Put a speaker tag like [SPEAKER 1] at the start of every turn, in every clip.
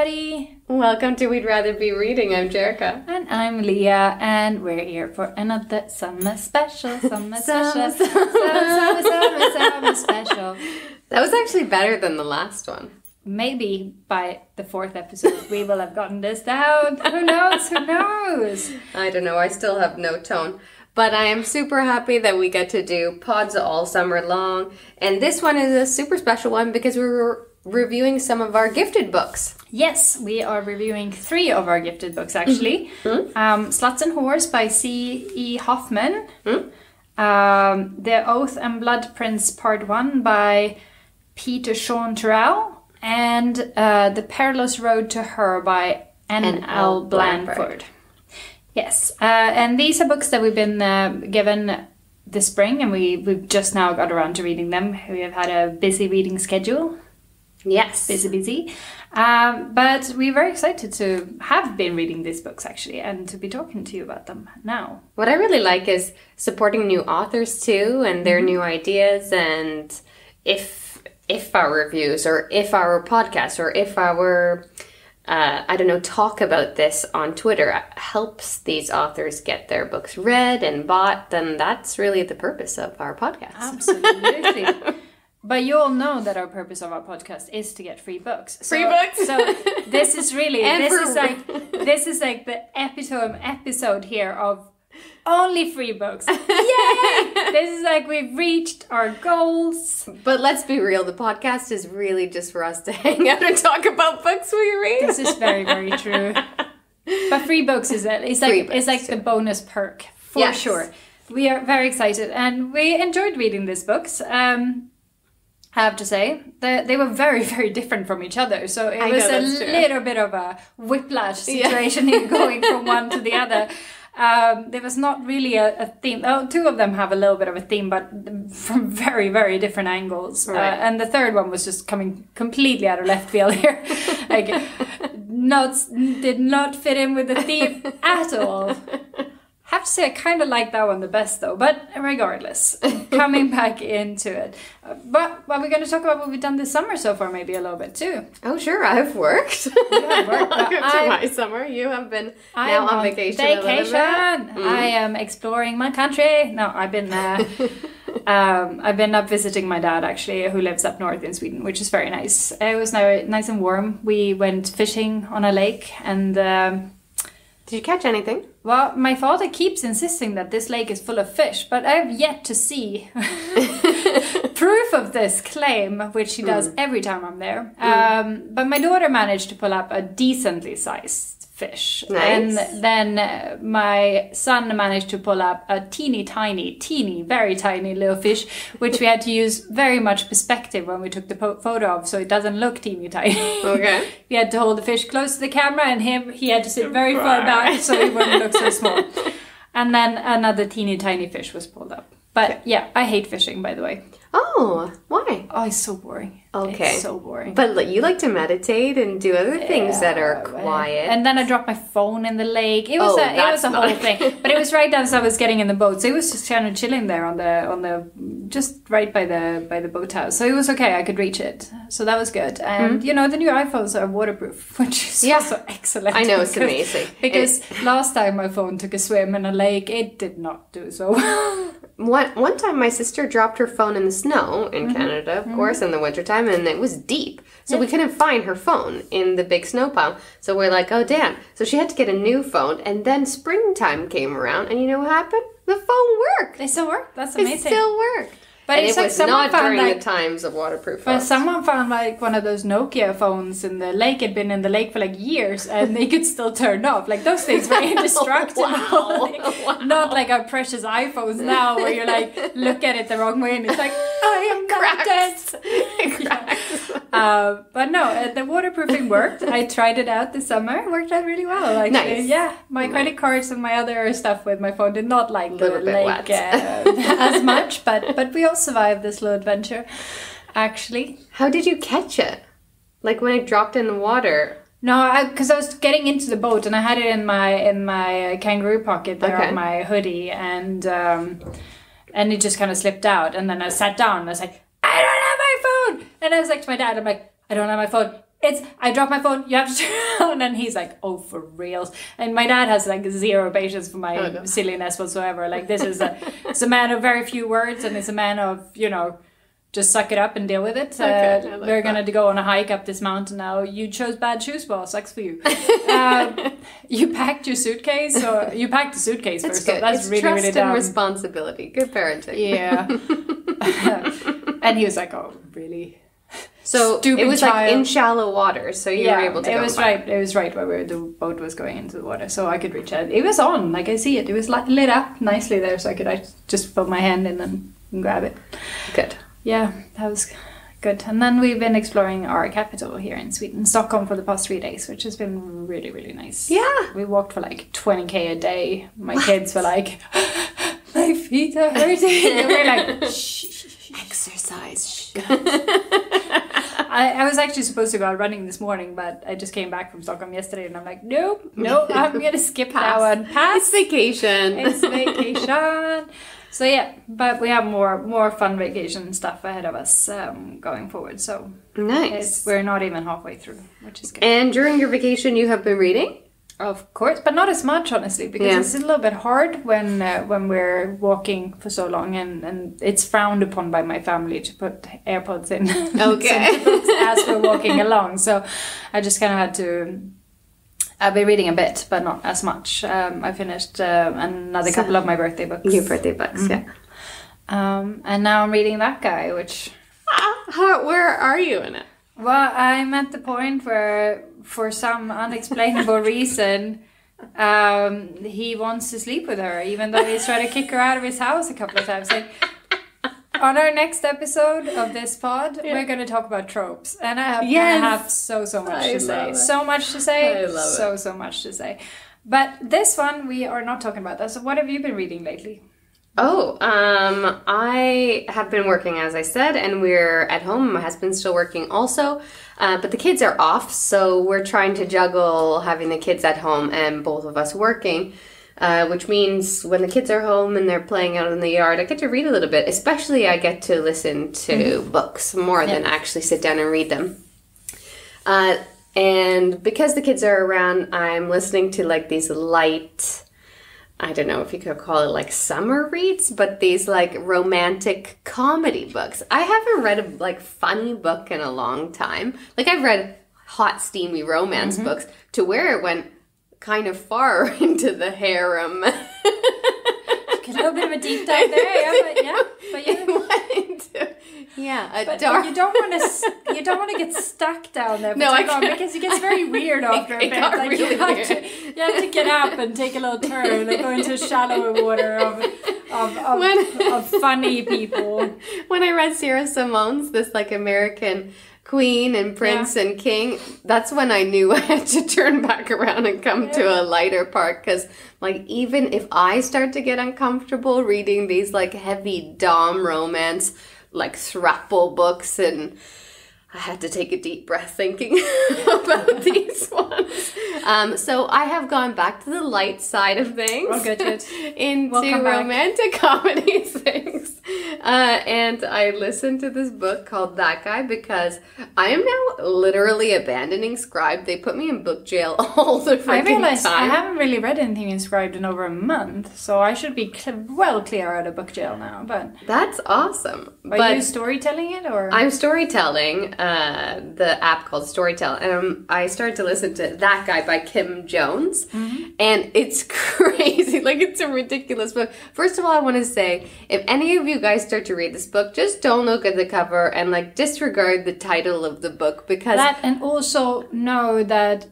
[SPEAKER 1] everybody.
[SPEAKER 2] Welcome to We'd Rather Be Reading. I'm Jerica.
[SPEAKER 1] And I'm Leah, and we're here for another summer special. Summer special.
[SPEAKER 2] That was actually better than the last one.
[SPEAKER 1] Maybe by the 4th episode we will have gotten this down. Who knows? Who knows?
[SPEAKER 2] I don't know. I still have no tone. But I am super happy that we get to do pods all summer long. And this one is a super special one because we're reviewing some of our gifted books.
[SPEAKER 1] Yes, we are reviewing 3 of our gifted books, actually. Sluts and Whores by C.E. Hoffman. The Oath and Blood Prince Part 1 by Peter-Shaun Tyrell. And The Perilous Road to Her by N.L. Blanford. Yes, and these are books that we've been given this spring, and we've just now got around to reading them. We have had a busy reading schedule.
[SPEAKER 2] Yes.
[SPEAKER 1] Busy. But we're very excited to have been reading these books, actually, and to be talking to you about them now.
[SPEAKER 2] What I really like is supporting new authors, too, and their new ideas, and if our reviews, or if our podcast, or if our... talk about this on Twitter helps these authors get their books read and bought, then that's really the purpose of our podcast.
[SPEAKER 1] Absolutely. But you all know that our purpose of our podcast is to get free books. So this is really, this is like the epitome episode here of only free books. Yay! This is like we've reached our goals.
[SPEAKER 2] But let's be real, the podcast is really just for us to hang out and talk about books we read.
[SPEAKER 1] This is very, very true. But free books is it's like the bonus perk for sure. We are very excited and we enjoyed reading these books. I have to say they were very, very different from each other. So it was a little bit of a whiplash situation here going from one to the other. There was not really a theme. Oh, 2 of them have a little bit of a theme, but from very, very different angles. Right. And the third one was just coming completely out of left field here. Did not fit in with the theme at all. Have to say I kind of like that one the best though, but regardless, coming back into it. But we're going to talk about what we've done this summer so far, maybe a little bit too.
[SPEAKER 2] Oh sure, I've worked.
[SPEAKER 1] You have worked.
[SPEAKER 2] Welcome to my summer. You have been now on vacation. A little bit.
[SPEAKER 1] I am exploring my country. No, I've been up visiting my dad actually, who lives up north in Sweden, which is very nice. It was nice and warm. We went fishing on a lake and.
[SPEAKER 2] Did you catch anything?
[SPEAKER 1] Well, my father keeps insisting that this lake is full of fish, but I have yet to see proof of this claim, which he does every time I'm there. But my daughter managed to pull up a decently sized fish.
[SPEAKER 2] Nice.
[SPEAKER 1] And then my son managed to pull up a teeny, very tiny little fish, which we had to use very much perspective when we took the photo of, so it doesn't look teeny tiny.
[SPEAKER 2] Okay.
[SPEAKER 1] We had to hold the fish close to the camera, and he had to sit very far back so he wouldn't look so small. And then another teeny tiny fish was pulled up. But yeah, I hate fishing, by the way.
[SPEAKER 2] Oh, why?
[SPEAKER 1] Oh, it's so boring.
[SPEAKER 2] Okay.
[SPEAKER 1] It's so boring.
[SPEAKER 2] But you like to meditate and do other things that are quiet.
[SPEAKER 1] And then I dropped my phone in the lake. It was a whole thing. But it was right as I was getting in the boat. So it was just kind of chilling there on the just right by the boathouse. So it was okay. I could reach it. So that was good. And the new iPhones are waterproof, which is also excellent.
[SPEAKER 2] I know, it's amazing.
[SPEAKER 1] Because last time my phone took a swim in a lake, it did not do so well.
[SPEAKER 2] One time my sister dropped her phone in the snow in Canada, of course, in the wintertime, and it was deep. So we couldn't find her phone in the big snow pile. So we're like, oh, damn. So she had to get a new phone, and then springtime came around, and you know what happened? The phone worked.
[SPEAKER 1] It still worked? That's amazing.
[SPEAKER 2] It still worked.
[SPEAKER 1] But
[SPEAKER 2] and
[SPEAKER 1] it's
[SPEAKER 2] it
[SPEAKER 1] like
[SPEAKER 2] was not during
[SPEAKER 1] the
[SPEAKER 2] times of waterproof
[SPEAKER 1] But
[SPEAKER 2] phones.
[SPEAKER 1] someone found one of those Nokia phones in the lake. Had been in the lake for years, and they could still turn off. Those things were indestructible.
[SPEAKER 2] Wow.
[SPEAKER 1] Not like our precious iPhones now, where you look at it the wrong way, and it's like, I am not dead. But no, the waterproofing worked. I tried it out this summer. It worked out really well.
[SPEAKER 2] Nice.
[SPEAKER 1] Yeah, my credit cards and my other stuff with my phone did not like the lake
[SPEAKER 2] wet.
[SPEAKER 1] as much, but we all survived this little adventure, actually.
[SPEAKER 2] How did you catch it? When it dropped in the water?
[SPEAKER 1] No, because I was getting into the boat and I had it in my kangaroo pocket there on my hoodie, and it just kind of slipped out. And then I sat down and I was like, I don't have my phone. And I was like to my dad, I'm like, I don't have my phone. I dropped my phone, you have to turn it on. And he's like, oh, for reals. And my dad has like zero patience for my silliness whatsoever. Like, it's a man of very few words, and it's a man of, just suck it up and deal with it. We're going to go on a hike up this mountain now. You chose bad shoes, well, sucks for you. You packed your suitcase, or you packed the suitcase first. So that's
[SPEAKER 2] it's
[SPEAKER 1] really,
[SPEAKER 2] trust
[SPEAKER 1] really dumb.
[SPEAKER 2] and responsibility. Good parenting.
[SPEAKER 1] Yeah. And he was like, oh, really?
[SPEAKER 2] So
[SPEAKER 1] Stupid
[SPEAKER 2] it was
[SPEAKER 1] child.
[SPEAKER 2] like in shallow water, so you were able to go.
[SPEAKER 1] It was right where the boat was going into the water, so I could reach out. It was on, like I see it. It was lit up nicely there, so I just put my hand in and grab it.
[SPEAKER 2] Good.
[SPEAKER 1] Yeah, that was good. And then we've been exploring our capital here in Sweden, Stockholm, for the past 3 days, which has been really, really nice.
[SPEAKER 2] Yeah.
[SPEAKER 1] We walked for like 20k a day. My kids were like, my feet are hurting. And we're like, shh.
[SPEAKER 2] Exercise.
[SPEAKER 1] I was actually supposed to go out running this morning, but I just came back from Stockholm yesterday, and I'm like, nope, I'm going to skip that one. Pass.
[SPEAKER 2] It's vacation.
[SPEAKER 1] It's vacation. So yeah, but we have more fun vacation stuff ahead of us going forward. So
[SPEAKER 2] nice.
[SPEAKER 1] We're not even halfway through, which is good.
[SPEAKER 2] And during your vacation, you have been reading?
[SPEAKER 1] Of course, but not as much, honestly, because it's a little bit hard when we're walking for so long, and it's frowned upon by my family to put AirPods in.
[SPEAKER 2] Okay.
[SPEAKER 1] As we're walking along, so I just kind of had to. I've been reading a bit, but not as much. I finished another couple of my birthday books.
[SPEAKER 2] Your birthday books, yeah.
[SPEAKER 1] And now I'm reading that guy, which.
[SPEAKER 2] Where are you in it?
[SPEAKER 1] Well, I'm at the point where, for some unexplainable reason, he wants to sleep with her, even though he's tried to kick her out of his house a couple of times. Like, on our next episode of this pod, we're going to talk about tropes, and I have so much to say. So much to say.
[SPEAKER 2] I love it.
[SPEAKER 1] So much to say. But this one, we are not talking about that. So what have you been reading lately?
[SPEAKER 2] Oh, I have been working, as I said, and we're at home. My husband's still working also, but the kids are off, so we're trying to juggle having the kids at home and both of us working, which means when the kids are home and they're playing out in the yard, I get to read a little bit. Especially I get to listen to books more than actually sit down and read them. And because the kids are around, I'm listening to like these light... I don't know if you could call it like summer reads, but these like romantic comedy books. I haven't read a like funny book in a long time. Like I've read hot, steamy romance books to where it went kind of far into the harem.
[SPEAKER 1] A little bit of a deep dive there, but
[SPEAKER 2] dark.
[SPEAKER 1] You don't want to get stuck down there. No, I can't, because it gets very weird after a bit. Like really you have to get up and take a little turn, like go into shallower water of funny people.
[SPEAKER 2] When I read Sarah Simone's, this like American queen and prince and king, that's when I knew I had to turn back around and come to a lighter part, because like even if I start to get uncomfortable reading these like heavy dom romance like throuple books, and I had to take a deep breath thinking about these ones. So I have gone back to the light side of things.
[SPEAKER 1] Oh, good.
[SPEAKER 2] Into romantic comedy things. And I listened to this book called That Guy because I am now literally abandoning Scribd. They put me in book jail all the freaking time.
[SPEAKER 1] I realized I haven't really read anything in Scribd in over a month, so I should be well clear out of book jail now. But
[SPEAKER 2] that's awesome.
[SPEAKER 1] Are you storytelling it, or?
[SPEAKER 2] I'm storytelling. The app called Storytell, and I started to listen to That Guy by Kim Jones, and it's crazy. Like, it's a ridiculous book. First of all, I want to say, if any of you guys start to read this book, just don't look at the cover and like disregard the title of the book, because
[SPEAKER 1] that, and also know that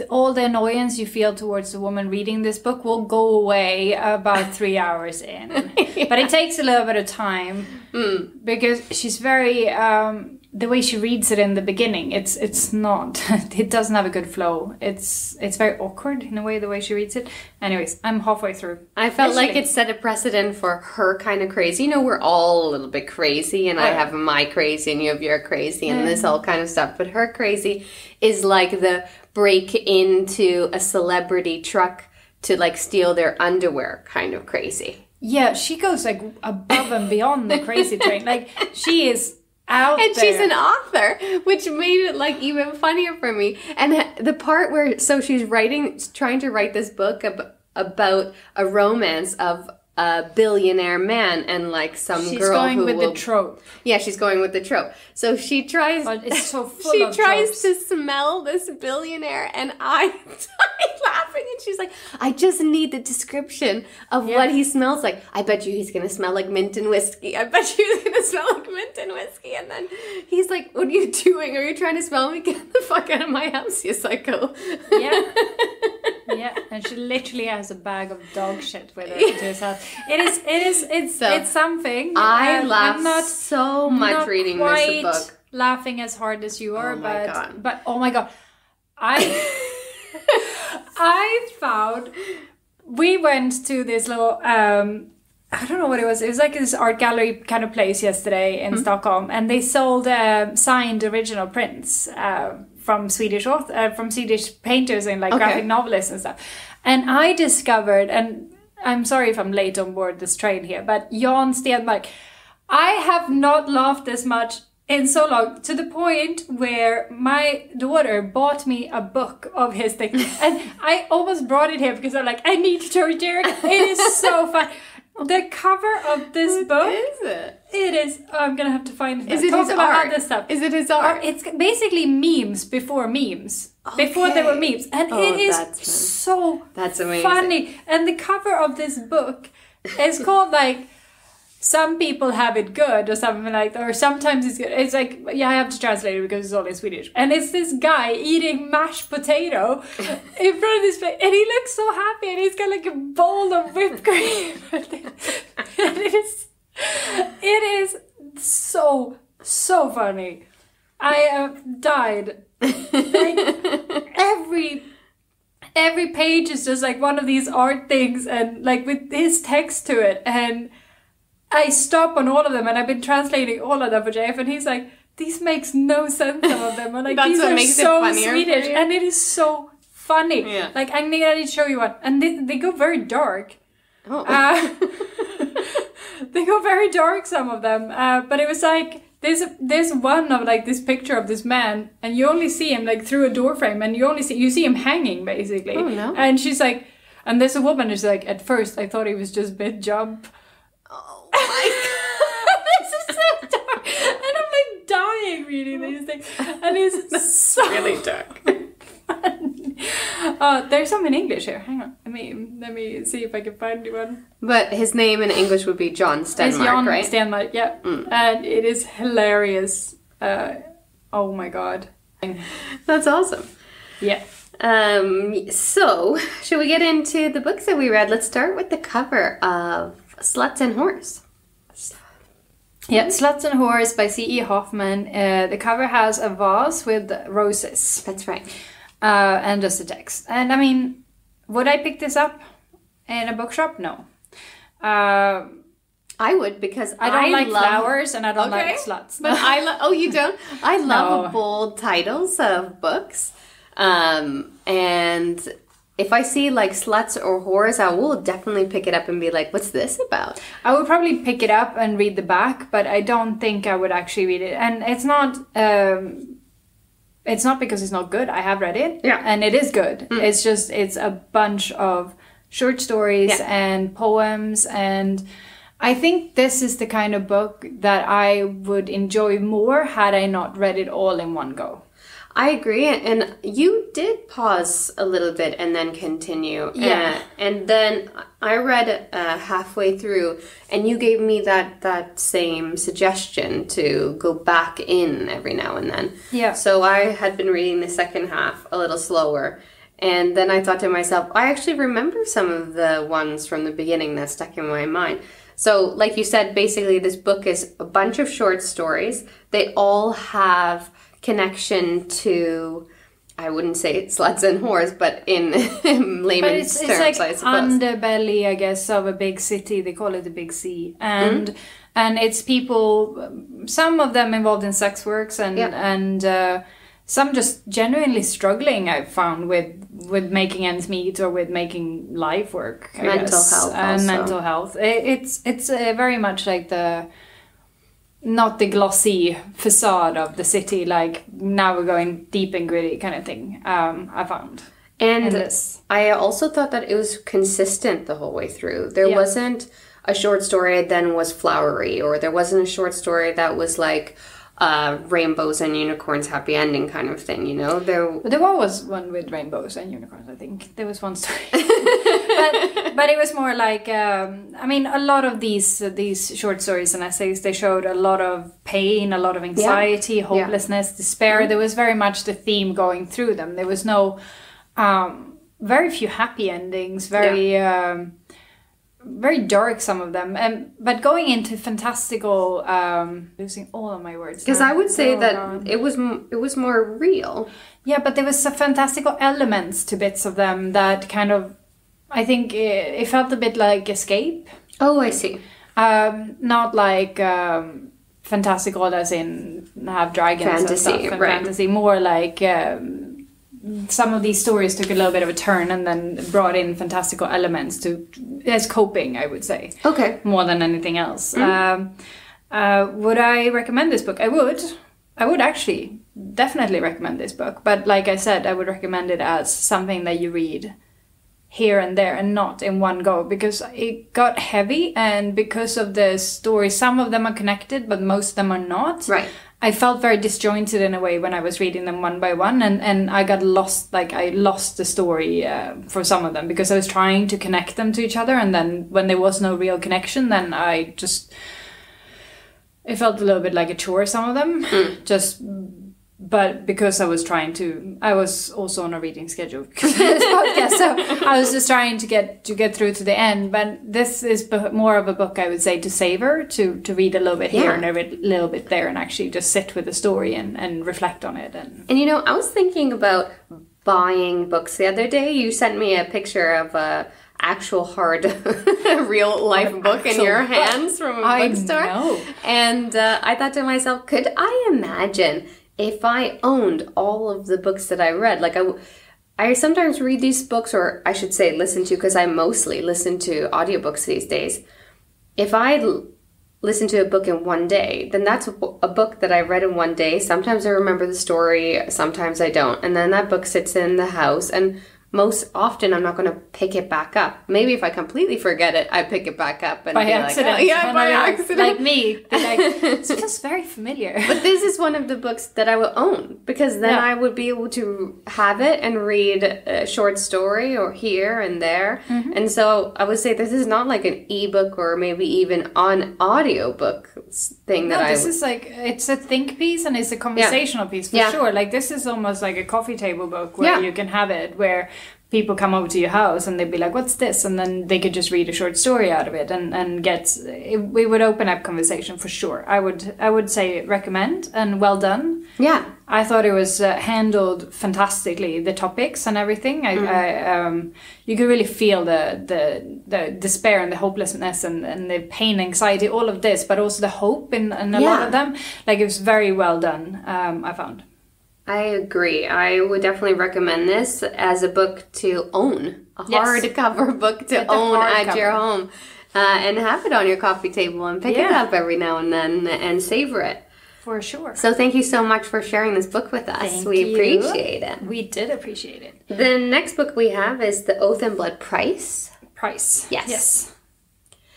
[SPEAKER 1] all the annoyance you feel towards the woman reading this book will go away about 3 hours in. But it takes a little bit of time because she's very the way she reads it in the beginning, it's not, it doesn't have a good flow. It's very awkward in a way, the way she reads it. Anyways, I'm halfway through.
[SPEAKER 2] I felt like it set a precedent for her kind of crazy. You know, we're all a little bit crazy, and I have my crazy and you have your crazy and this all kind of stuff. But her crazy is like the break into a celebrity truck to like steal their underwear kind of crazy.
[SPEAKER 1] Yeah, she goes like above and beyond the crazy train. Like, she is out
[SPEAKER 2] and
[SPEAKER 1] there.
[SPEAKER 2] she's an author, which made it like even funnier for me. And the part where she's trying to write this book about a romance of a billionaire man and like some
[SPEAKER 1] she's
[SPEAKER 2] girl
[SPEAKER 1] going
[SPEAKER 2] who
[SPEAKER 1] with
[SPEAKER 2] will,
[SPEAKER 1] the trope.
[SPEAKER 2] Yeah, she's going with the trope. So she tries.
[SPEAKER 1] But it's so full
[SPEAKER 2] she
[SPEAKER 1] of
[SPEAKER 2] tries
[SPEAKER 1] tropes.
[SPEAKER 2] to smell this billionaire, and I died laughing. And she's like, "I just need the description of what he smells like. I bet you he's gonna smell like mint and whiskey. I bet you he's gonna smell like mint and whiskey." And then he's like, "What are you doing? Are you trying to smell me? Get the fuck out of my house, you psycho!"
[SPEAKER 1] Yeah. Yeah, and she literally has a bag of dog shit with her into his house. It's something.
[SPEAKER 2] I
[SPEAKER 1] I'm
[SPEAKER 2] laughed
[SPEAKER 1] not
[SPEAKER 2] so much reading this book.
[SPEAKER 1] Laughing as hard as you are,
[SPEAKER 2] God.
[SPEAKER 1] but oh my god, I found we went to this little I don't know what it was. It was like this art gallery kind of place yesterday in Stockholm, and they sold signed original prints from Swedish painters and like graphic novelists and stuff. And I discovered, and I'm sorry if I'm late on board this train here, but Jan Stenmark, I have not laughed as much in so long, to the point where my daughter bought me a book of his thing, and I almost brought it here because I'm like, I need to show Derek. It is so fun. The cover of this book.
[SPEAKER 2] What is it?
[SPEAKER 1] It is. I'm gonna have to find it.
[SPEAKER 2] Is it his art?
[SPEAKER 1] Other stuff.
[SPEAKER 2] Is it his art?
[SPEAKER 1] It's basically memes before memes. Okay. Before there were memes, and it is so
[SPEAKER 2] amazing.
[SPEAKER 1] funny. And the cover of this book is called like "Some People Have It Good" or something like that, or sometimes it's good. It's like, I have to translate it because it's all in Swedish. And it's this guy eating mashed potato in front of this place, and he looks so happy, and he's got like a bowl of whipped cream. And it is so funny. I died. Like every page is just like one of these art things, and like with his text to it, and I stop on all of them, and I've been translating all of them for JF, and he's like, "These makes no sense, some of them." And like, these are so Swedish, and it is so funny. Yeah. Like, I need to show you one, and they go very dark.
[SPEAKER 2] Oh.
[SPEAKER 1] They go very dark, some of them, but it was like there's one of like this picture of this man, and you only see him like through a door frame, and you see him hanging basically.
[SPEAKER 2] Oh no!
[SPEAKER 1] And she's like, and there's a woman who's like, "At first I thought he was just mid-jump."
[SPEAKER 2] Oh my god,
[SPEAKER 1] this is so dark, and I'm like dying reading these things, and it's so
[SPEAKER 2] really dark.
[SPEAKER 1] There's some in English here. Hang on, let me see if I can find you one.
[SPEAKER 2] But his name in English would be Jan Stenmark,
[SPEAKER 1] it's Jan
[SPEAKER 2] right?
[SPEAKER 1] Stenmark, yeah. And it is hilarious. Oh my god,
[SPEAKER 2] that's awesome.
[SPEAKER 1] Yeah.
[SPEAKER 2] So, should we get into the books that we read? Let's start with the cover of Sluts and Whores.
[SPEAKER 1] Yeah, Sluts and Whores by C.E. Hoffman. The cover has a vase with roses.
[SPEAKER 2] That's right.
[SPEAKER 1] And just a text. And I mean, would I pick this up in a bookshop? No.
[SPEAKER 2] I would, because
[SPEAKER 1] I don't like flowers, and I don't like sluts.
[SPEAKER 2] But oh, you don't? I love bold titles of books. And if I see like sluts or whores, I will definitely pick it up and be like, what's this about?
[SPEAKER 1] I would probably pick it up and read the back, but I don't think I would actually read it. And it's not because it's not good. I have read it, and it is good. It's just, it's a bunch of short stories and poems, and I think this is the kind of book that I would enjoy more had I not read it all in one go.
[SPEAKER 2] I agree, and you did pause a little bit and then continue.
[SPEAKER 1] Yeah.
[SPEAKER 2] And then I read halfway through, and you gave me that same suggestion to go back in every now and then.
[SPEAKER 1] Yeah.
[SPEAKER 2] So I had been reading the second half a little slower, and then I thought to myself, I actually remember some of the ones from the beginning that stuck in my mind. So, like you said, basically this book is a bunch of short stories. They all have connection to, I wouldn't say sluts and whores, but in layman's terms,
[SPEAKER 1] it's like
[SPEAKER 2] I suppose.
[SPEAKER 1] Underbelly, I guess, of a big city. They call it the big C, and it's people. Some of them involved in sex works, and some just genuinely struggling. I've found with making ends meet or with making life work.
[SPEAKER 2] Mental health,
[SPEAKER 1] and mental health. It's very much like the not the glossy facade of the city, like now we're going deep and gritty kind of thing. I found.
[SPEAKER 2] And I also thought that it was consistent the whole way through. There wasn't a short story that then was flowery, or there wasn't a short story that was like rainbows and unicorns happy ending kind of thing, you know? There
[SPEAKER 1] was one with rainbows and unicorns, I think. There was one story. but it was more like, I mean, a lot of these short stories and essays, they showed a lot of pain, a lot of anxiety, hopelessness, despair. There was very much the theme going through them. There was no, very few happy endings, very dark, some of them, but going into fantastical, losing all of my words,
[SPEAKER 2] because I would say that it was more real.
[SPEAKER 1] Yeah, but there was some fantastical elements to bits of them that kind of, I think it felt a bit like escape.
[SPEAKER 2] Oh, I see.
[SPEAKER 1] Not like fantastical as in have dragons
[SPEAKER 2] fantasy,
[SPEAKER 1] and stuff, and
[SPEAKER 2] right.
[SPEAKER 1] fantasy, more like some of these stories took a little bit of a turn and then brought in fantastical elements as coping, I would say.
[SPEAKER 2] Okay.
[SPEAKER 1] More than anything else. Would I recommend this book? I would actually definitely recommend this book. But like I said, I would recommend it as something that you read here and there and not in one go, because it got heavy, and because of the story, some of them are connected, but most of them are not.
[SPEAKER 2] Right.
[SPEAKER 1] I felt very disjointed in a way when I was reading them one by one, and I got lost, like I lost the story for some of them because I was trying to connect them to each other, and then when there was no real connection, then it felt a little bit like a chore, some of them. But because I was also on a reading schedule because of this podcast, so I was just trying to get through to the end. But this is more of a book, I would say, to savor, to read a little bit here and a little bit there, and actually just sit with the story and reflect on it. And
[SPEAKER 2] you know, I was thinking about buying books the other day. You sent me a picture of a actual hard real life book in your hands from a bookstore.
[SPEAKER 1] Know.
[SPEAKER 2] And I thought to myself, could I imagine if I owned all of the books that I read? Like I sometimes read these books, or I should say listen to, because I mostly listen to audiobooks these days. If I listen to a book in one day, then that's a book that I read in one day. Sometimes I remember the story, sometimes I don't. And then that book sits in the house, and most often I'm not going to pick it back up. Maybe if I completely forget it, I pick it back up and
[SPEAKER 1] by
[SPEAKER 2] be
[SPEAKER 1] accident.
[SPEAKER 2] like, oh, yeah, by accident.
[SPEAKER 1] Like me. Like, it feels very familiar.
[SPEAKER 2] But this is one of the books that I will own, because then I would be able to have it and read a short story or here and there. Mm-hmm. And so I would say this is not like an ebook or maybe even an audiobook thing
[SPEAKER 1] this is like, it's a think piece and it's a conversational piece for sure. Like this is almost like a coffee table book where you can have it, where people come over to your house and they'd be like, what's this? And then they could just read a short story out of it and we would open up conversation for sure. I would say recommend, and well done. Yeah. I thought it was handled fantastically, the topics and everything. You could really feel the despair and the hopelessness and the pain, anxiety, all of this, but also the hope in a lot of them. Like it was very well done, I found.
[SPEAKER 2] I agree. I would definitely recommend this as a book to own. A hardcover book to own at your home. And have it on your coffee table and pick it up every now and then and savor it.
[SPEAKER 1] For sure.
[SPEAKER 2] So thank you so much for sharing this book with us. We appreciate it.
[SPEAKER 1] We did appreciate it.
[SPEAKER 2] The next book we have is The Oath and Blood Price.
[SPEAKER 1] Yes.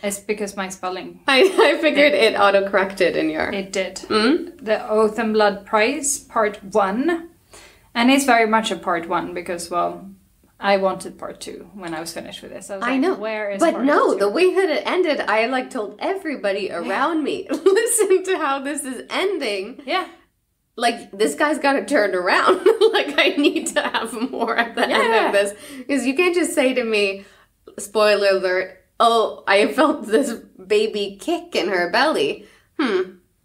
[SPEAKER 1] It's because my spelling.
[SPEAKER 2] I figured it auto-corrected in your...
[SPEAKER 1] It did. Mm-hmm. The Oath and Blood Price, part 1. And it's very much a part 1 because, well, I wanted part 2 when I was finished with this. I know. Where is part 2?
[SPEAKER 2] The way that it ended, I told everybody around me, listen to how this is ending.
[SPEAKER 1] Yeah.
[SPEAKER 2] Like, this guy's got to turn around. Like, I need to have more at the end of this. Because you can't just say to me, spoiler alert, oh, I felt this baby kick in her belly.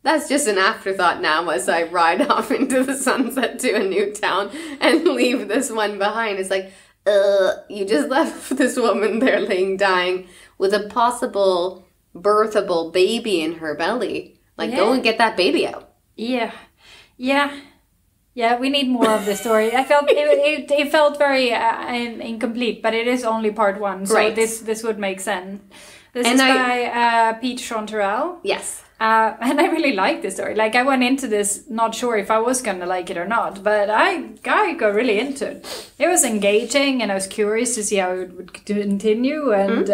[SPEAKER 2] That's just an afterthought now as I ride off into the sunset to a new town and leave this one behind. It's like, you just left this woman there laying dying with a possible birthable baby in her belly. Like, go and get that baby out.
[SPEAKER 1] Yeah, we need more of the story. I felt it felt very incomplete, but it is only part 1, so this would make sense. This is by Peter-Shaun Tyrell.
[SPEAKER 2] Yes.
[SPEAKER 1] And I really like this story. Like, I went into this not sure if I was going to like it or not, but I got really into it. It was engaging, and I was curious to see how it would continue, and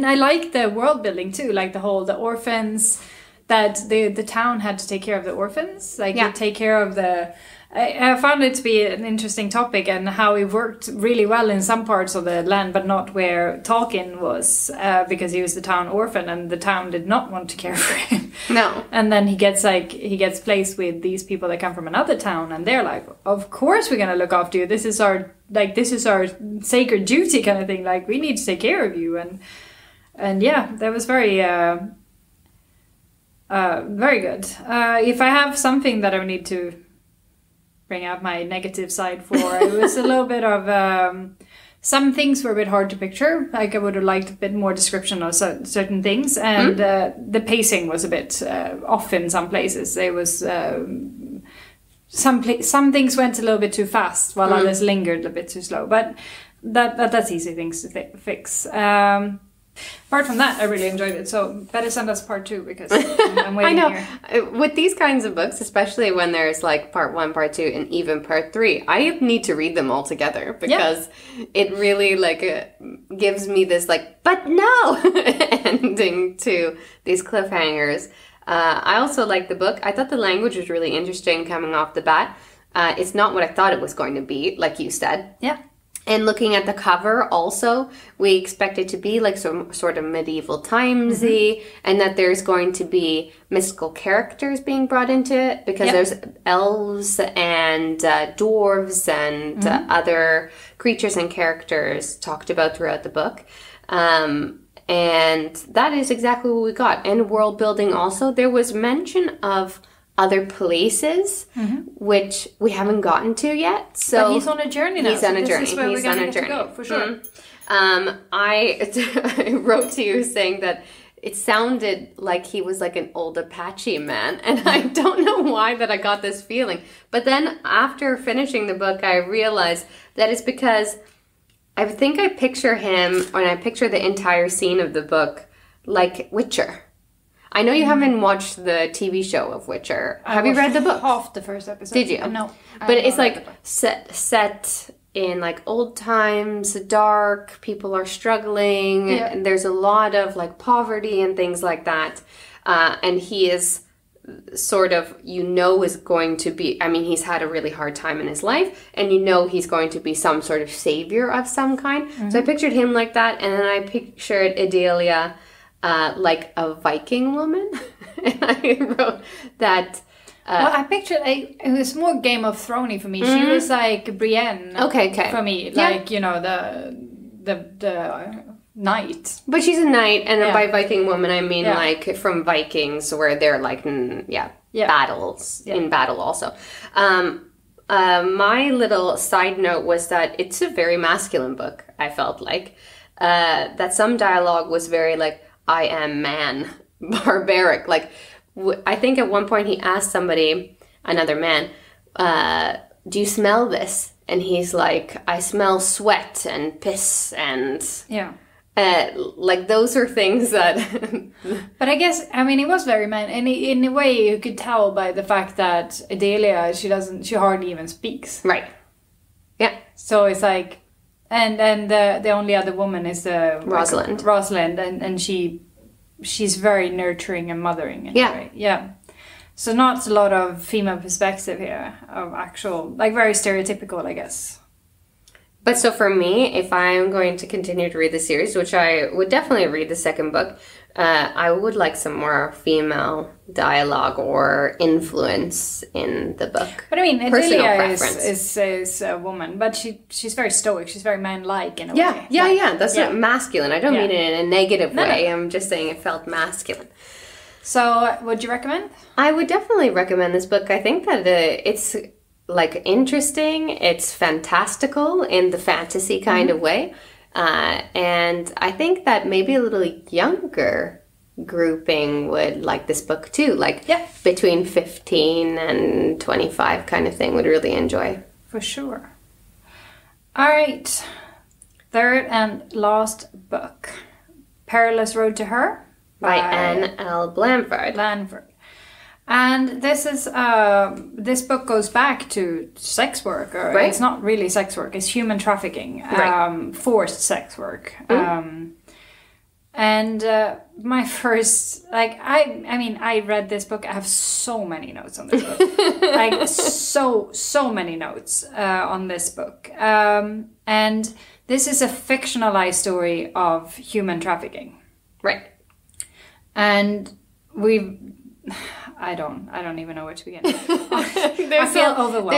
[SPEAKER 1] I like the world building too, like the orphans, that the town had to take care of the orphans, like they take care of the. I found it to be an interesting topic, and how it worked really well in some parts of the land, but not where Tolkien was, because he was the town orphan, and the town did not want to care for him.
[SPEAKER 2] No.
[SPEAKER 1] And then he gets placed with these people that come from another town, and they're like, "Of course we're gonna look after you. This is our sacred duty," kind of thing. Like, we need to take care of you, and yeah, that was very good. If I have something that I need to bring out my negative side for, it was a little bit of some things were a bit hard to picture. Like, I would have liked a bit more description of certain things, and the pacing was a bit off in some places. It was some things went a little bit too fast, while others lingered a bit too slow. But that's easy things to fix. Apart from that, I really enjoyed it. So better send us part 2, because I'm waiting here.
[SPEAKER 2] With these kinds of books, especially when there's like part 1, part 2, and even part 3, I need to read them all together, because it really gives me this but no ending to these cliffhangers. I also like the book. I thought the language was really interesting coming off the bat. It's not what I thought it was going to be, like you said.
[SPEAKER 1] Yeah.
[SPEAKER 2] And looking at the cover also, we expect it to be like some sort of medieval timesy, and that there's going to be mystical characters being brought into it, because there's elves and dwarves and other creatures and characters talked about throughout the book. And that is exactly what we got. And world building also. There was mention of other places, which we haven't gotten to yet. So
[SPEAKER 1] but he's on a journey now.
[SPEAKER 2] He's on a journey.
[SPEAKER 1] This is where we're going to go, for sure.
[SPEAKER 2] I wrote to you saying that it sounded like he was like an old Apache man, and I don't know why that I got this feeling. But then after finishing the book, I realized that it's because I think I picture him, when I picture the entire scene of the book, like Witcher. I know you haven't watched the TV show of Witcher. Have you read the book?
[SPEAKER 1] Half the first episode.
[SPEAKER 2] Did you?
[SPEAKER 1] No.
[SPEAKER 2] But it's like set in like old times, dark, people are struggling, and there's a lot of like poverty and things like that. And he is sort of, is going to be, he's had a really hard time in his life, and he's going to be some sort of savior of some kind. So I pictured him like that, and then I pictured Adelia like a Viking woman. And I wrote that.
[SPEAKER 1] Well, I pictured it was more Game of Thrones for me. She was like Brienne.
[SPEAKER 2] Okay.
[SPEAKER 1] For me, like the knight.
[SPEAKER 2] But she's a knight, and then by Viking woman I mean like from Vikings, where they're like battles in battle also. My little side note was that it's a very masculine book. I felt like that some dialogue was very like, I am man, barbaric. Like, I think at one point he asked somebody, another man, do you smell this? And he's like, I smell sweat and piss and...
[SPEAKER 1] Yeah.
[SPEAKER 2] Like, those are things that...
[SPEAKER 1] But I guess, it was very man. And in a way, you could tell by the fact that Adelia, she hardly even speaks.
[SPEAKER 2] Right. Yeah.
[SPEAKER 1] So it's like... And the only other woman is
[SPEAKER 2] Rosalind.
[SPEAKER 1] Rosalind, and she's very nurturing and mothering.
[SPEAKER 2] Yeah.
[SPEAKER 1] So not a lot of female perspective here of actual, like, very stereotypical, I guess.
[SPEAKER 2] But so for me, if I'm going to continue to read the series, which I would definitely read the second book, I would like some more female dialogue or influence in the book.
[SPEAKER 1] But Adelia is a woman, but she's very stoic. She's very man-like in a way.
[SPEAKER 2] Yeah. That's not masculine. I don't mean it in a negative way. I'm just saying it felt masculine.
[SPEAKER 1] So, would you recommend?
[SPEAKER 2] I would definitely recommend this book. I think that it's like interesting. It's fantastical in the fantasy kind of way. And I think that maybe a little younger grouping would like this book too. Like between 15 and 25 kind of thing would really enjoy.
[SPEAKER 1] For sure. All right. Third and last book. Perilous Road to Her
[SPEAKER 2] by Anne L. Blanford.
[SPEAKER 1] And this book goes back to sex work, or
[SPEAKER 2] right.
[SPEAKER 1] It's not really sex work, it's human trafficking,
[SPEAKER 2] right.
[SPEAKER 1] Forced sex work. And my first, like, I read this book. I have so many notes on this book. Like, so many notes on this book. And this is a fictionalized story of human trafficking.
[SPEAKER 2] Right.
[SPEAKER 1] And I don't even know where to begin. I feel overwhelmed.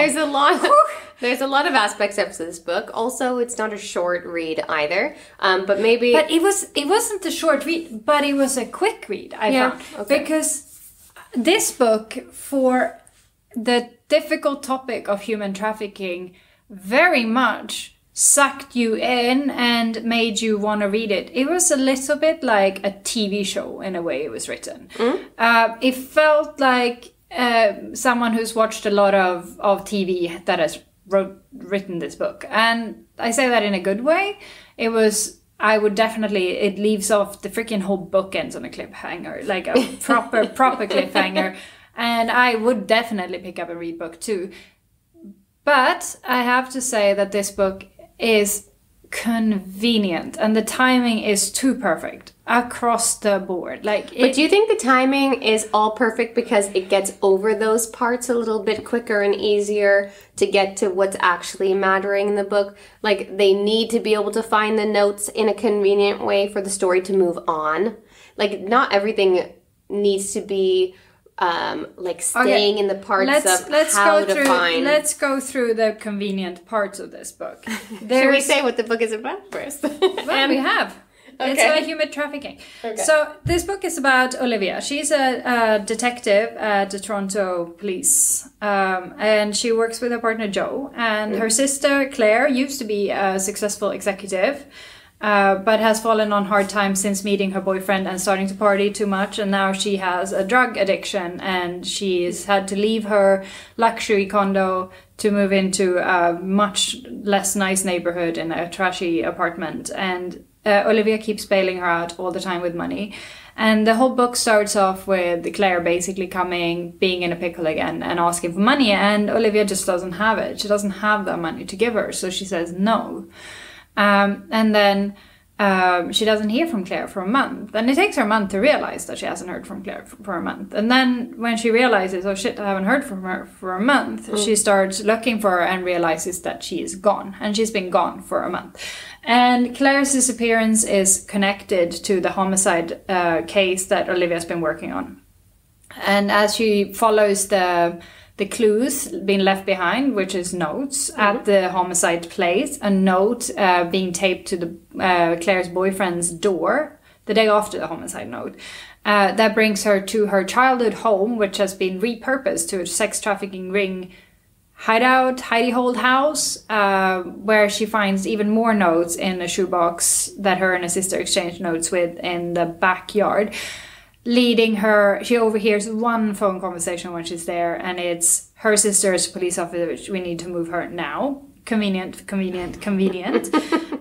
[SPEAKER 2] There's a lot of aspects of this book. Also, it's not a short read either. But maybe.
[SPEAKER 1] But it wasn't a short read, but it was a quick read. I found because this book, for the difficult topic of human trafficking, very much sucked you in and made you want to read it. It was a little bit like a TV show in a way it was written. It felt like someone who's watched a lot of TV that has written this book. And I say that in a good way. It leaves off the freaking whole book ends on a cliffhanger, like a proper cliffhanger. And I would definitely pick up and read book 2. But I have to say that this book is convenient and the timing is too perfect across the board. But
[SPEAKER 2] do you think the timing is all perfect because it gets over those parts a little bit quicker and easier to get to what's actually mattering in the book? Like, they need to be able to find the notes in a convenient way for the story to move on. Like, not everything needs to be staying in the parts of how to find.
[SPEAKER 1] Let's go through the convenient parts of this book.
[SPEAKER 2] Should we say what the book is about first?
[SPEAKER 1] Well, we have. Okay. It's about human trafficking. Okay. So this book is about Olivia. She's a detective at the Toronto Police, and she works with her partner Joe. And her sister Claire used to be a successful executive, but has fallen on hard times since meeting her boyfriend and starting to party too much. And now she has a drug addiction, and she's had to leave her luxury condo to move into a much less nice neighborhood in a trashy apartment. And Olivia keeps bailing her out all the time with money. And the whole book starts off with Claire basically being in a pickle again and asking for money. And Olivia just doesn't have it. She doesn't have that money to give her. So she says no. And then she doesn't hear from Claire for a month. And it takes her a month to realize that she hasn't heard from Claire for a month. And then when she realizes, oh shit, I haven't heard from her for a month, she starts looking for her and realizes that she is gone. And she's been gone for a month. And Claire's disappearance is connected to the homicide case that Olivia's been working on. And as she follows the clues being left behind, which is notes at the homicide place, a note being taped to the Claire's boyfriend's door the day after the homicide note. That brings her to her childhood home, which has been repurposed to a sex trafficking ring hideout, hidey hole house, where she finds even more notes in a shoebox that her and her sister exchanged notes with in the backyard. Leading her, she overhears one phone conversation when she's there, and it's her sister is a police officer, we need to move her now. Convenient.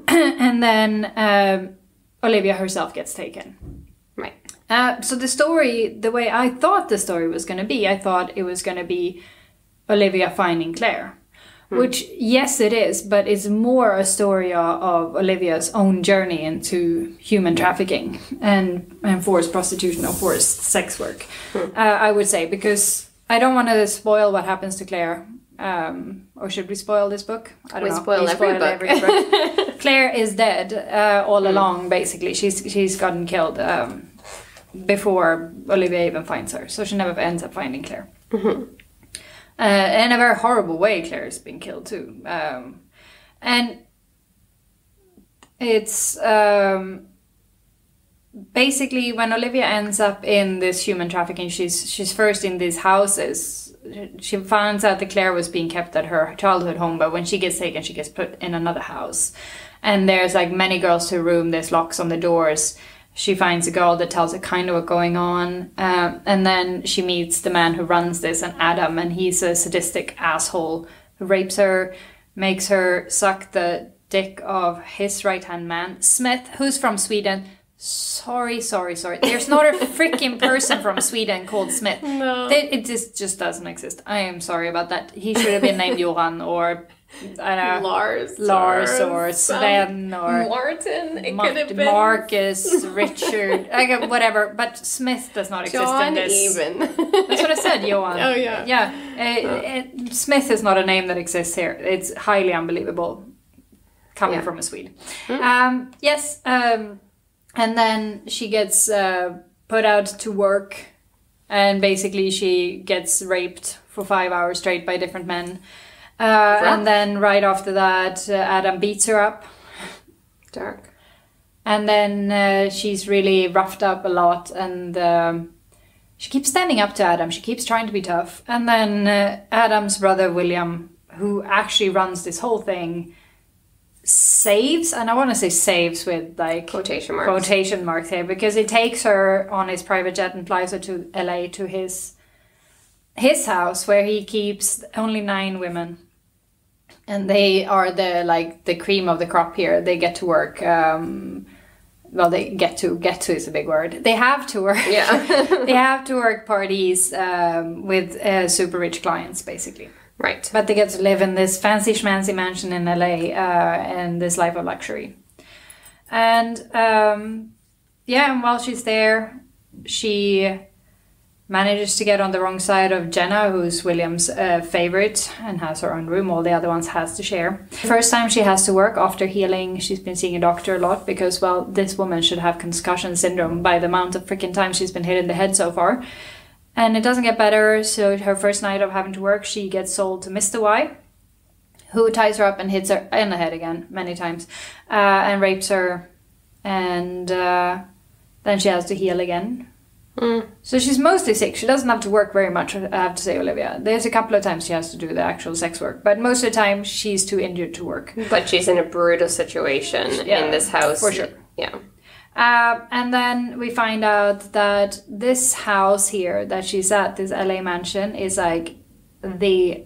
[SPEAKER 1] And then Olivia herself gets taken.
[SPEAKER 2] Right.
[SPEAKER 1] So the story, the way I thought the story was going to be, I thought it was going to be Olivia finding Claire. Which, yes, it is, but it's more a story of Olivia's own journey into human trafficking and forced prostitution or forced sex work, I would say, because I don't want to spoil what happens to Claire. Or should we spoil this book? I don't know.
[SPEAKER 2] Spoil every book.
[SPEAKER 1] Claire is dead all along, basically. She's gotten killed before Olivia even finds her, so she never ends up finding Claire. In a very horrible way, Claire's been killed too. And it's basically when Olivia ends up in this human trafficking, she's first in these houses. She finds out that Claire was being kept at her childhood home, but when she gets taken, she gets put in another house. And there's like many girls to a room, there's locks on the doors. She finds a girl that tells her kind of what's going on. And then she meets the man who runs this, and Adam, and he's a sadistic asshole who rapes her, makes her suck the dick of his right-hand man, Smith, who's from Sweden. Sorry. There's not a freaking person from Sweden called Smith.
[SPEAKER 2] No.
[SPEAKER 1] It just doesn't exist. I am sorry about that. He should have been named Johan or I don't know, Lars or Sven or
[SPEAKER 2] Martin. It could have been
[SPEAKER 1] Marcus, Richard, whatever. But Smith does not exist
[SPEAKER 2] John
[SPEAKER 1] in this.
[SPEAKER 2] even.
[SPEAKER 1] That's what I said, Johan.
[SPEAKER 2] Oh yeah.
[SPEAKER 1] Yeah. Smith is not a name that exists here. It's highly unbelievable coming from a Swede. Yes. And then she gets put out to work, and basically she gets raped for 5 hours straight by different men. And then right after that, Adam beats her up.
[SPEAKER 2] Dark.
[SPEAKER 1] And then she's really roughed up a lot, and she keeps standing up to Adam. She keeps trying to be tough. And then Adam's brother, William, who actually runs this whole thing, saves, and I want to say saves with like
[SPEAKER 2] quotation marks
[SPEAKER 1] here, because he takes her on his private jet and flies her to LA to his house, where he keeps only 9 women, and they are the cream of the crop here. They get to work. Well, they get to is a big word. They have to work.
[SPEAKER 2] Yeah.
[SPEAKER 1] They have to work parties with super rich clients, basically.
[SPEAKER 2] Right.
[SPEAKER 1] But they get to live in this fancy schmancy mansion in LA and this life of luxury. And and while she's there, she manages to get on the wrong side of Jenna, who's William's favorite and has her own room. All the other ones has to share. First time she has to work after healing, she's been seeing a doctor a lot because, well, this woman should have concussion syndrome by the amount of freaking time she's been hit in the head so far. And it doesn't get better, so her first night of having to work, she gets sold to Mr. Y, who ties her up and hits her in the head again many times, and rapes her, and then she has to heal again. So she's mostly sick. She doesn't have to work very much, I have to say, Olivia. There's a couple of times she has to do the actual sex work, but most of the time she's too injured to work.
[SPEAKER 2] But she's in a brutal situation in this house.
[SPEAKER 1] For sure.
[SPEAKER 2] Yeah.
[SPEAKER 1] And then we find out that this house here that she's at, this LA mansion, is like the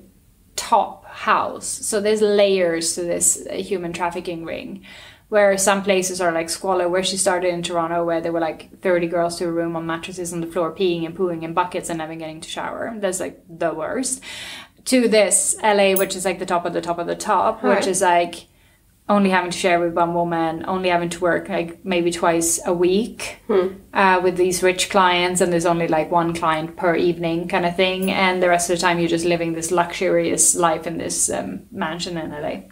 [SPEAKER 1] top house. So there's layers to this human trafficking ring, where some places are like squalor, where she started in Toronto, where there were like 30 girls to a room on mattresses on the floor, peeing and pooing in buckets and never getting to shower. That's like the worst. To this LA, which is like the top of the top of the top, which is like only having to share with one woman, only having to work like maybe twice a week with these rich clients, and there's only like one client per evening kind of thing, and the rest of the time you're just living this luxurious life in this mansion in LA.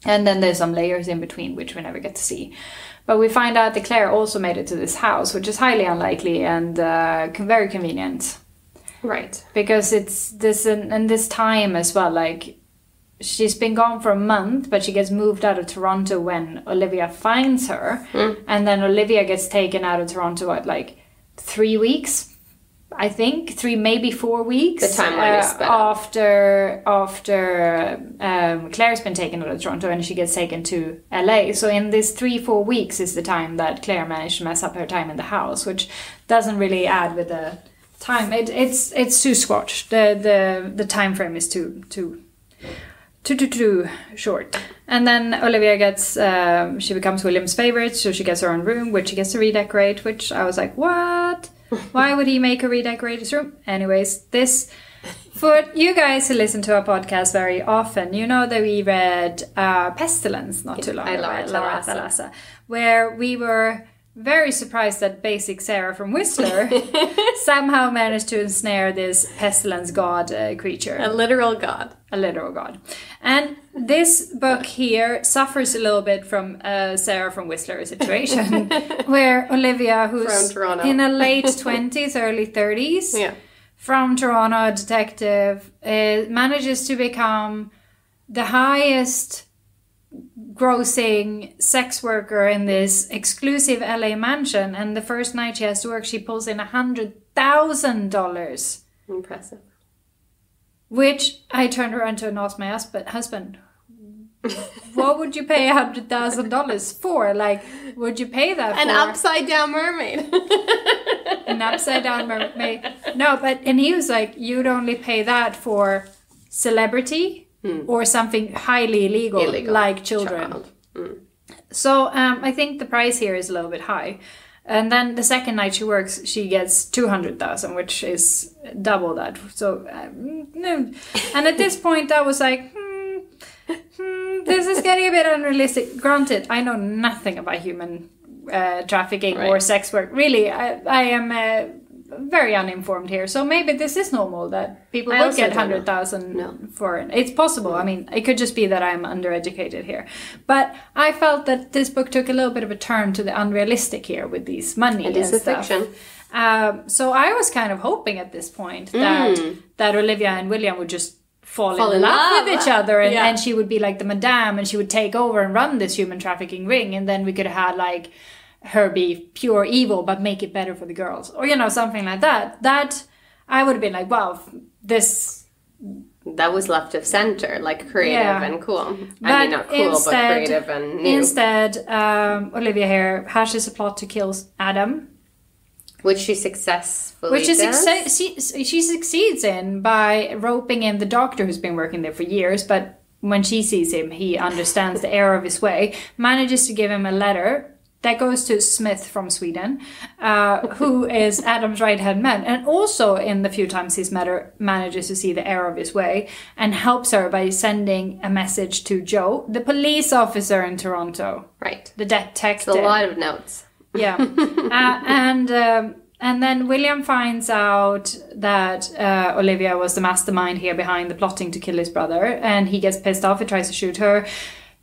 [SPEAKER 1] And then there's some layers in between, which we never get to see. But we find out that Claire also made it to this house, which is highly unlikely and very convenient.
[SPEAKER 2] Right. Because
[SPEAKER 1] it's this, and this time as well, like, she's been gone for a month, but she gets moved out of Toronto when Olivia finds her. And then Olivia gets taken out of Toronto at like 3 weeks, I think, 3, maybe 4 weeks.
[SPEAKER 2] The timeline is sped
[SPEAKER 1] after Claire's been taken out of Toronto, and she gets taken to LA. So in this 3-4 weeks is the time that Claire managed to mess up her time in the house, which doesn't really add with the time. It's too squashed. The time frame is too short. And then Olivia gets she becomes William's favorite, so she gets her own room, which she gets to redecorate, which I was like, what? Why would he make her redecorate his room? Anyways, this, for you guys who listen to our podcast very often, you know that we read Pestilence not too long ago, Laura Thalassa, where we were very surprised that basic Sarah from Whistler somehow managed to ensnare this pestilence god creature.
[SPEAKER 2] A literal god.
[SPEAKER 1] A literal god. And this book here suffers a little bit from Sarah from Whistler situation, where Olivia, who's in her late 20s, early 30s, from Toronto, a detective, manages to become the highest grossing sex worker in this exclusive LA mansion, and the first night she has to work, she pulls in $100,000.
[SPEAKER 2] Impressive.
[SPEAKER 1] Which I turned around to and asked my husband, what would you pay $100,000 for? Like, would you pay that for
[SPEAKER 2] an upside down mermaid?
[SPEAKER 1] An upside down mermaid? No, and he was like, you'd only pay that for celebrity or something highly illegal. Like children. So I think the price here is a little bit high. And then the second night she works, she gets 200,000, which is double that. So, no. And at this point, I was like, this is getting a bit unrealistic. Granted, I know nothing about human trafficking or sex work. Really, I am very uninformed here. So maybe this is normal that people will get 100,000 for it. It's possible. I mean, it could just be that I'm undereducated here. But I felt that this book took a little bit of a turn to the unrealistic here with these money and stuff. Fiction. So I was kind of hoping at this point that Olivia and William would just fall in love with each other, and she would be like the madame, and she would take over and run this human trafficking ring, and then we could have like her be pure evil but make it better for the girls, or something like that. That I would have been like, wow,
[SPEAKER 2] that was left of center, like creative and cool. I mean, not cool, but creative and new.
[SPEAKER 1] Instead, Olivia here hashes a plot to kill Adam,
[SPEAKER 2] which she successfully does.
[SPEAKER 1] She succeeds in by roping in the doctor who's been working there for years, but when she sees him, he understands the error of his way, manages to give him a letter that goes to Smith from Sweden, who is Adam's right-hand man. And also, in the few times he's met her, manages to see the error of his way and helps her by sending a message to Joe, the police officer in Toronto.
[SPEAKER 2] Right.
[SPEAKER 1] The detective.
[SPEAKER 2] It's a lot of notes.
[SPEAKER 1] Yeah. And then William finds out that Olivia was the mastermind here behind the plotting to kill his brother. And he gets pissed off. He tries to shoot her.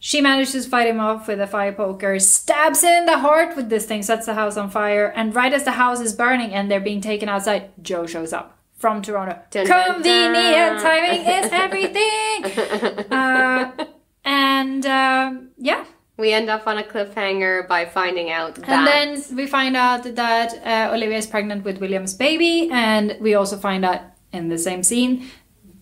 [SPEAKER 1] She manages to fight him off with a fire poker, stabs him in the heart with this thing, sets the house on fire. And right as the house is burning and they're being taken outside, Joe shows up from Toronto. Dun, convenient timing is everything. Yeah.
[SPEAKER 2] We end up on a cliffhanger by finding out that...
[SPEAKER 1] And then we find out that Olivia is pregnant with William's baby. And we also find out in the same scene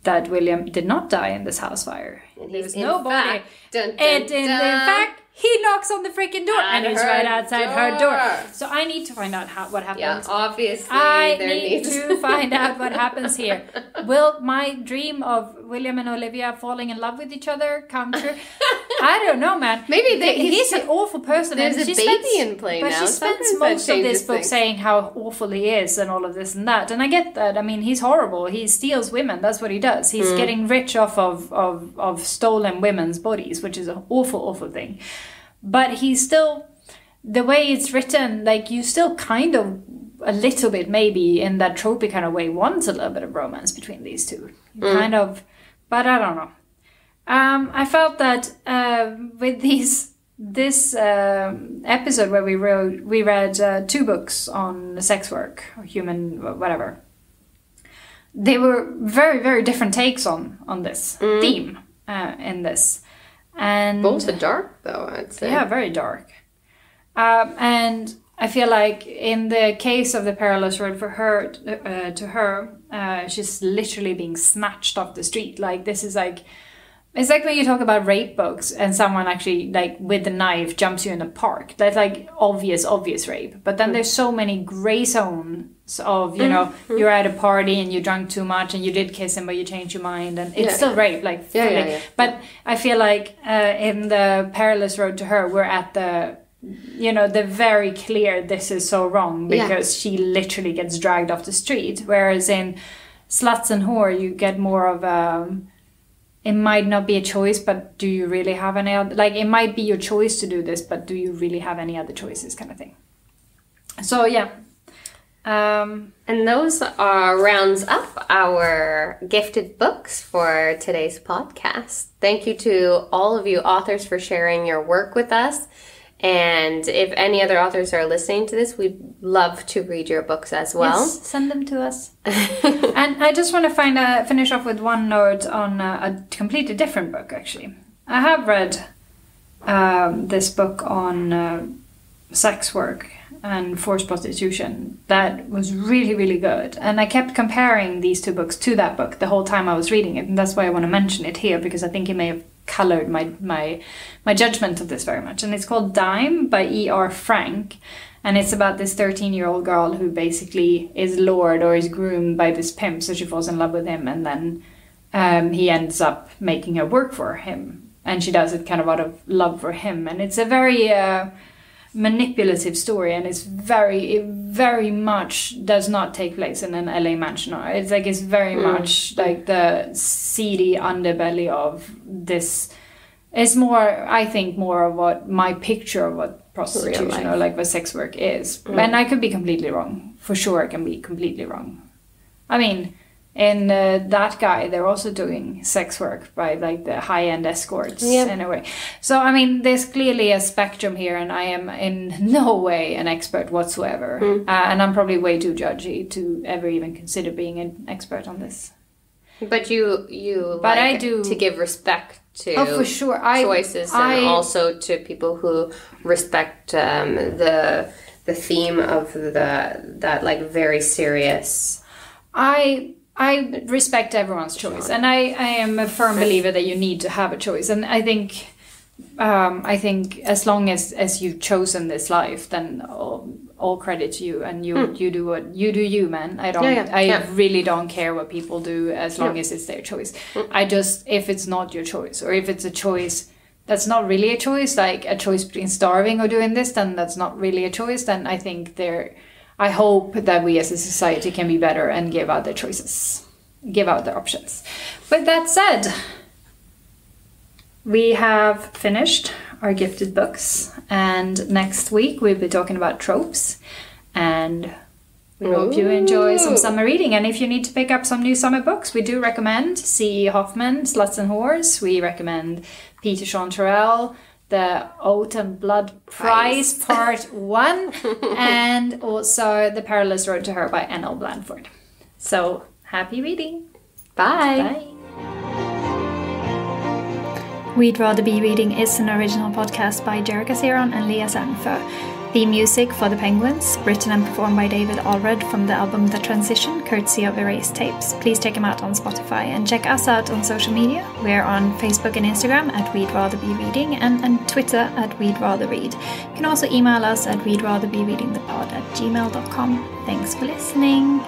[SPEAKER 1] that William did not die in this house fire. There was no body. In fact, he knocks on the freaking door and he's right outside her door. So I need to find out what happens.
[SPEAKER 2] Yeah, obviously.
[SPEAKER 1] I need to find out what happens here. Will my dream of William and Olivia falling in love with each other come true? I don't know, man.
[SPEAKER 2] Maybe
[SPEAKER 1] he's an awful person.
[SPEAKER 2] There's a baby in play now.
[SPEAKER 1] But she spends most of this book saying how awful he is and all of this and that. And I get that. I mean, he's horrible. He steals women. That's what he does. He's getting rich off of stolen women's bodies, which is an awful, awful thing. But he's still, the way it's written, like you still kind of, a little bit maybe in that tropey kind of way, wants a little bit of romance between these two. Kind of, but I don't know. I felt that with this episode where we read 2 books on sex work or human whatever, they were very, very different takes on this theme in this. And
[SPEAKER 2] both are dark, though, I'd say.
[SPEAKER 1] Yeah, very dark. And I feel like in the case of the Perilous Road for her, to her, she's literally being snatched off the street. Like, this is like... It's like when you talk about rape books and someone actually, like, with a knife jumps you in a park. That's, like, obvious rape. But then there's so many gray zones of, you're at a party and you drank too much and you did kiss him but you changed your mind. And it's still rape, like, fully. But I feel like in the Perilous Road to Her, we're at the very clear this is so wrong because she literally gets dragged off the street. Whereas in Sluts and Whore, you get more of it might not be a choice, but do you really have any other... Like, it might be your choice to do this, but do you really have any other choices kind of thing? So, yeah.
[SPEAKER 2] And those rounds up our gifted books for today's podcast. Thank you to all of you authors for sharing your work with us. And if any other authors are listening to this, we'd love to read your books as well.
[SPEAKER 1] Yes, send them to us. And I just want to finish off with one note on a completely different book, actually. I have read this book on sex work and forced prostitution that was really, really good. And I kept comparing these 2 books to that book the whole time I was reading it. And that's why I want to mention it here, because I think it may have colored my judgment of this very much. And it's called Dime by E.R. Frank. And it's about this 13-year-old girl who basically is lured or is groomed by this pimp. So she falls in love with him. And then he ends up making her work for him. And she does it kind of out of love for him. And it's a very... manipulative story, and it very much does not take place in an LA mansion. It's like it's very much like the seedy underbelly of this. It's more, I think, more of what my picture of what prostitution or like what sex work is. And I could be completely wrong. For sure I can be completely wrong. I mean, in That Guy, they're also doing sex work by like the high-end escorts in a way. So, I mean, there's clearly a spectrum here, and I am in no way an expert whatsoever. And I'm probably way too judgy to ever even consider being an expert on this.
[SPEAKER 2] But I do to give respect to
[SPEAKER 1] for sure.
[SPEAKER 2] choices and also to people who respect the theme of that like very serious.
[SPEAKER 1] I respect everyone's choice, and I am a firm believer that you need to have a choice. And I think as long as you've chosen this life, then all credit to you, and you do what you do, you man. I really don't care what people do as long as it's their choice. If it's not your choice, or if it's a choice that's not really a choice, like a choice between starving or doing this, then that's not really a choice. Then I think I hope that we as a society can be better and give out the choices, give out the options. With that said, we have finished our gifted books, and next week we'll be talking about tropes, and we hope you enjoy some summer reading. And if you need to pick up some new summer books, we do recommend C. Hoffman, Sluts and Whores. We recommend Peter-Shaun Tyrell, The Oath and Blood Prize Part 1, and also The Perilous Road to Her by N.L. Blanford. So, happy reading.
[SPEAKER 2] Bye.
[SPEAKER 1] We'd Rather Be Reading is an original podcast by Jerika Seron and Leah Sanfö. The music for The Penguins, written and performed by David Allred from the album The Transition, courtesy of Erased Tapes. Please check him out on Spotify, and check us out on social media. We're on Facebook and Instagram at We'd Rather Be Reading, and on Twitter at We'd Rather Read. You can also email us at we'dratherbereadingthepod@gmail.com. Thanks for listening.